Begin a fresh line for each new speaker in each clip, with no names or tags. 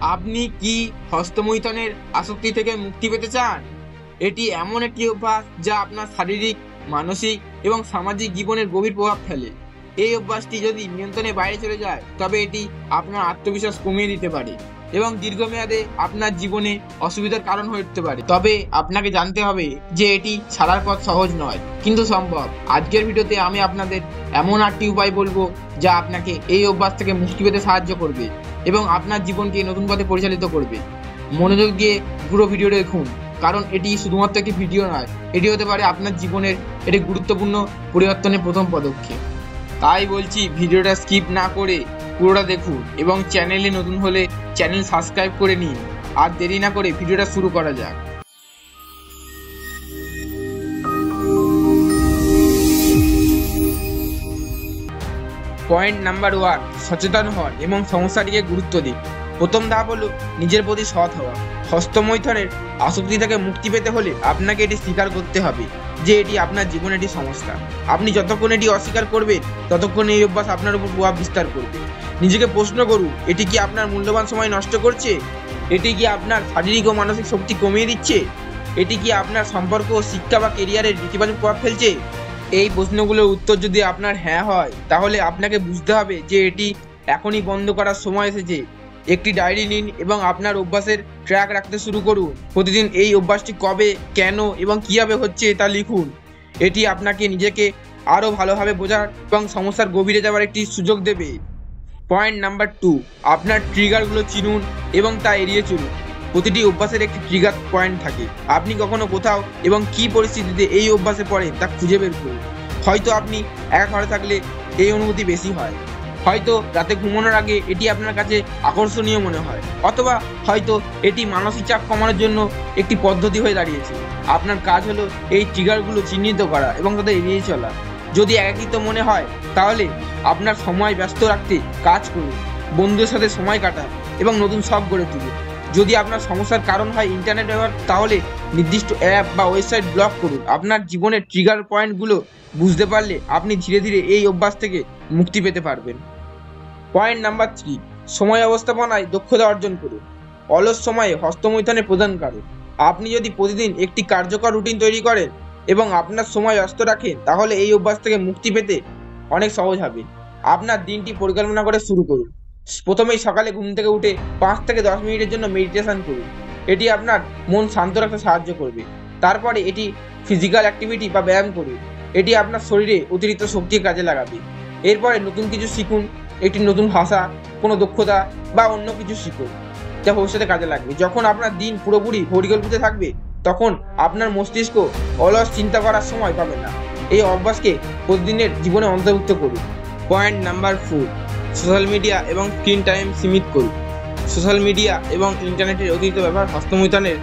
আপনি কি হস্তমৈথুনের আসক্তি থেকে মুক্তি পেতে চান? এটি এমন একটি অভ্যাস যা আপনার শারীরিক, মানসিক এবং সামাজিক জীবনের গভীর প্রভাব ফেলে। এই অভ্যাসটি যদি নিয়ন্ত্রণের বাইরে চলে যায় তবে এটি আপনার আত্মবিশ্বাস কমিয়ে দিতে পারে এবং দীর্ঘমেয়াদে আপনার জীবনে অসুবিধার কারণ হয়ে উঠতে পারে। তবে আপনাকে জানতে হবে যে এটি ছাড়ার পথ সহজ নয়, কিন্তু সম্ভব। আজকের ভিডিওতে আমি আপনাদের এমন 8টি উপায় বলবো যা আপনাকে এই অভ্যাস থেকে মুক্তি পেতে সাহায্য করবে এবং আপনার জীবনকে নতুন পথে পরিচালিত করবে। মনোযোগ দিয়ে পুরো ভিডিওটা দেখুন, কারণ এটি শুধুমাত্র একটি ভিডিও নয়, এটি হতে পারে আপনার জীবনের একটি গুরুত্বপূর্ণ পরিবর্তনের প্রথম পদক্ষেপ। তাই বলছি, ভিডিওটা স্কিপ না করে পুরোটা দেখুন এবং চ্যানেলে নতুন হলে চ্যানেল সাবস্ক্রাইব করে নিন। আর দেরি না করে ভিডিওটা শুরু করা যাক। পয়েন্ট নাম্বার 1, সচেতন হন এবং সমস্যাটিকে গুরুত্ব দিন। প্রথম ধাপ হলো নিজের প্রতি সৎ হওয়া। হস্তমৈথুনের আসক্তি থেকে মুক্তি পেতে হলে আপনাকে এটি স্বীকার করতে হবে যে এটি আপনার জীবনে একটি সমস্যা। আপনি যতক্ষণ এটি অস্বীকার করবেন ততক্ষণ এই অভ্যাস আপনার উপর প্রভাব বিস্তার করবে। নিজেকে প্রশ্ন করুন, এটি কি আপনার মূল্যবান সময় নষ্ট করছে? এটি কি আপনার শারীরিক ও মানসিক শক্তি কমিয়ে দিচ্ছে? এটি কি আপনার সম্পর্ক, শিক্ষা বা কেরিয়ারের নেতিবাচক প্রভাব ফেলছে? এই প্রশ্নগুলোর উত্তর যদি আপনার হ্যাঁ হয়, তাহলে আপনাকে বুঝতে হবে যে এটি এখনই বন্ধ করার সময় এসেছে। একটি ডায়েরি নিন এবং আপনার অভ্যাসের ট্র্যাক রাখতে শুরু করুন। প্রতিদিন এই অভ্যাসটি কবে, কেন এবং কীভাবে হচ্ছে তা লিখুন। এটি আপনাকে নিজেকে আরও ভালোভাবে বোঝার এবং সমস্যার গভীরে যাওয়ার একটি সুযোগ দেবে। পয়েন্ট নাম্বার 2, আপনার ট্রিগারগুলো চিনুন এবং তা এড়িয়ে চলুন। প্রতিটি অভ্যাসের একটি ট্রিগার পয়েন্ট থাকে। আপনি কখনো কোথাও এবং কী পরিস্থিতিতে এই অভ্যাসে পড়েন তা খুঁজে বের করুন। হয়তো আপনি একা ঘরে থাকলে এই অনুভূতি বেশি হয়, হয়তো রাতে ঘুমানোর আগে এটি আপনার কাছে আকর্ষণীয় মনে হয়, অথবা হয়তো এটি মানসিক চাপ কমানোর জন্য একটি পদ্ধতি হয়ে দাঁড়িয়েছে। আপনার কাজ হলো এই ট্রিগারগুলো চিহ্নিত করা এবং তাদের এড়িয়ে চলা। যদি একাকিত্ব মনে হয়, তাহলে আপনার সময় ব্যস্ত রাখতে কাজ করুন, বন্ধুদের সাথে সময় কাটান এবং নতুন শখ গড়ে তুলুন। যদি আপনার সমস্যার কারণ হয় ইন্টারনেট ব্যবহার, তাহলে নির্দিষ্ট অ্যাপ বা ওয়েবসাইট ব্লক করুন। আপনার জীবনের ট্রিগার পয়েন্টগুলো বুঝতে পারলে আপনি ধীরে ধীরে এই অভ্যাস থেকে মুক্তি পেতে পারবেন। পয়েন্ট নাম্বার 3, সময় ব্যবস্থাপনায় দক্ষতা অর্জন করুন। অলস সময়ে হস্তমৈথুনের প্রধান কারণ। আপনি যদি প্রতিদিন একটি কার্যকর রুটিন তৈরি করেন এবং আপনার সময় ব্যস্ত রাখেন, তাহলে এই অভ্যাস থেকে মুক্তি পেতে অনেক সহজ হবে। আপনার দিনটি পরিকল্পনা করে শুরু করুন। প্রথমেই সকালে ঘুম থেকে উঠে 5 থেকে 10 মিনিটের জন্য মেডিটেশন করুন। এটি আপনার মন শান্ত রাখতে সাহায্য করবে। তারপরে এটি ফিজিক্যাল অ্যাক্টিভিটি বা ব্যায়াম করুন। এটি আপনার শরীরে অতিরিক্ত শক্তি কাজে লাগাবে। এরপরে নতুন কিছু শিখুন, একটি নতুন ভাষা, কোনো দক্ষতা বা অন্য কিছু শিখুন যা ভবিষ্যতে কাজে লাগবে। যখন আপনার দিন পুরোপুরি পরিকল্পিত থাকবে, তখন আপনার মস্তিষ্ক অলস চিন্তা করার সময় পাবে না। এই অভ্যাসকে প্রতিদিনের জীবনে অন্তর্ভুক্ত করুন। পয়েন্ট নাম্বার 4, সোশ্যাল মিডিয়া এবং স্ক্রিন টাইম সীমিত করুন। সোশ্যাল মিডিয়া এবং ইন্টারনেটের অতিরিক্ত ব্যবহার হস্তমৈথুনের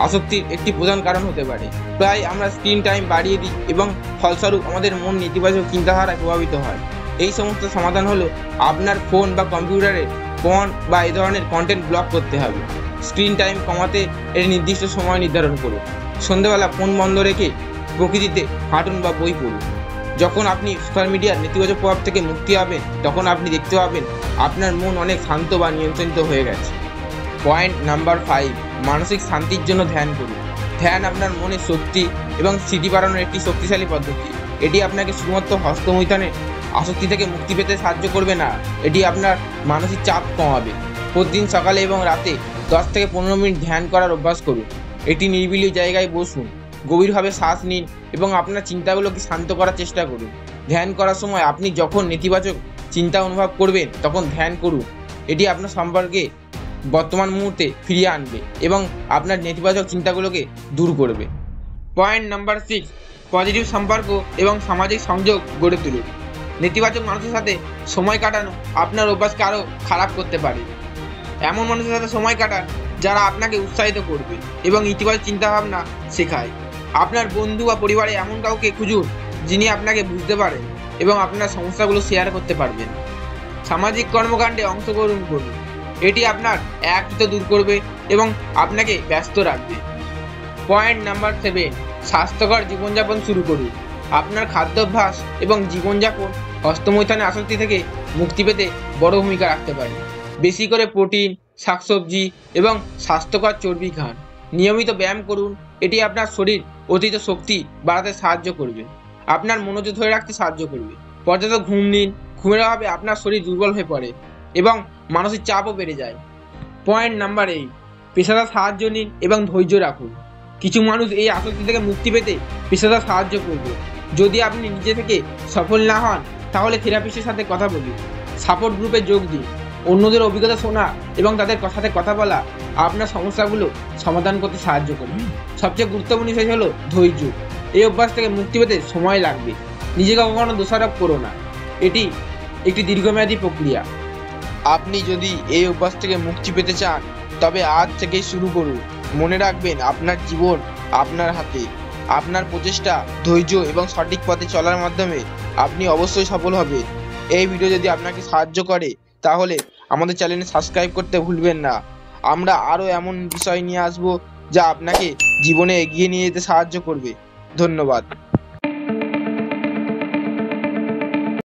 আসক্তির একটি প্রধান কারণ হতে পারে। প্রায় আমরা স্ক্রিন টাইম বাড়িয়ে দিই এবং ফলস্বরূপ আমাদের মন নেতিবাচক চিন্তাধারায় প্রভাবিত হয়। এই সমস্ত সমাধান হলো আপনার ফোন বা কম্পিউটারে পর্ন বা এই ধরনের কন্টেন্ট ব্লক করতে হবে। স্ক্রিন টাইম কমাতে এর নির্দিষ্ট সময় নির্ধারণ করুন। সন্ধ্যেবেলা ফোন বন্ধ রেখে প্রকৃতিতে হাঁটুন বা বই পড়ুন। যখন আপনি সোশ্যাল মিডিয়ার নেতিবাচক প্রভাব থেকে মুক্তি পাবেন, তখন আপনি দেখতে পাবেন আপনার মন অনেক শান্ত বা নিয়ন্ত্রিত হয়ে গেছে। পয়েন্ট নাম্বার 5, মানসিক শান্তির জন্য ধ্যান করুন। ধ্যান আপনার মনের শক্তি এবং স্মৃতি বাড়ানোর একটি শক্তিশালী পদ্ধতি। এটি আপনাকে শুধুমাত্র হস্তমৈথুনের আসক্তি থেকে মুক্তি পেতে সাহায্য করবে না, এটি আপনার মানসিক চাপ কমাবে। প্রতিদিন সকালে এবং রাতে 10 থেকে 15 মিনিট ধ্যান করার অভ্যাস করুন। এটি নিরিবিলি জায়গায় বসুন, গভীরভাবে শ্বাস নিন এবং আপনার চিন্তাগুলোকে শান্ত করার চেষ্টা করুন। ধ্যান করার সময় আপনি যখন নেতিবাচক চিন্তা অনুভব করবেন, তখন ধ্যান করুন। এটি আপনার সম্পর্কে বর্তমান মুহূর্তে ফিরিয়ে আনবে এবং আপনার নেতিবাচক চিন্তাগুলোকে দূর করবে। পয়েন্ট নাম্বার 6, পজিটিভ সম্পর্ক এবং সামাজিক সংযোগ গড়ে তুলুন। নেতিবাচক মানুষের সাথে সময় কাটানো আপনার অভ্যাসকে আরও খারাপ করতে পারে। এমন মানুষের সাথে সময় কাটান যারা আপনাকে উৎসাহিত করবে এবং ইতিবাচক চিন্তাভাবনা শেখায়। আপনার বন্ধু বা পরিবারে এমন কাউকে খুঁজুন যিনি আপনাকে বুঝতে পারেন এবং আপনার সমস্যাগুলো শেয়ার করতে পারবেন। সামাজিক কর্মকাণ্ডে অংশগ্রহণ করুন। এটি আপনার একাকিত্ব দূর করবে এবং আপনাকে ব্যস্ত রাখবে। পয়েন্ট নাম্বার 7, স্বাস্থ্যকর জীবনযাপন শুরু করুন। আপনার খাদ্যাভ্যাস এবং জীবনযাপন হস্তমৈথুনের আসক্তি থেকে মুক্তি পেতে বড় ভূমিকা রাখতে পারে। বেশি করে প্রোটিন, শাকসবজি এবং স্বাস্থ্যকর চর্বি খান। নিয়মিত ব্যায়াম করুন, এটি আপনার শরীর অতিরিক্ত শক্তি বাড়াতে সাহায্য করবে, আপনার মনোযোগ ধরে রাখতে সাহায্য করবে। পর্যাপ্ত ঘুম নিন, ঘুমের অভাবে আপনার শরীর দুর্বল হয়ে পড়ে এবং মানসিক চাপও বেড়ে যায়। পয়েন্ট নাম্বার 8, পেশাদার সাহায্য নিন এবং ধৈর্য রাখুন। কিছু মানুষ এই আসক্তি থেকে মুক্তি পেতে পেশাদার সাহায্য করবে। যদি আপনি নিজে থেকে সফল না হন, তাহলে থেরাপিস্টের সাথে কথা বলুন, সাপোর্ট গ্রুপে যোগ দিন। অন্যদের অভিজ্ঞতা শোনা এবং তাদের সাথে কথা বলা আপনার সমস্যাগুলো সমাধান করতে সাহায্য করবে। সবচেয়ে গুরুত্বপূর্ণ বিষয় হলো ধৈর্য। এই অভ্যাস থেকে মুক্তি পেতে সময় লাগবে। নিজেকে কখনো দোষারোপ করো না, এটি একটি দীর্ঘমেয়াদী প্রক্রিয়া। আপনি যদি এই অভ্যাস থেকে মুক্তি পেতে চান, তবে আজ থেকেই শুরু করুন। মনে রাখবেন, আপনার জীবন আপনার হাতে। আপনার প্রচেষ্টা, ধৈর্য এবং সঠিক পথে চলার মাধ্যমে আপনি অবশ্যই সফল হবেন। এই ভিডিও যদি আপনাকে সাহায্য করে, তাহলে আমাদের চ্যানেলে সাবস্ক্রাইব করতে ভুলবেন না। আমরা আরও এমন বিষয় নিয়ে আসবো যা আপনাকে জীবনে এগিয়ে নিয়ে যেতে সাহায্য করবে। ধন্যবাদ।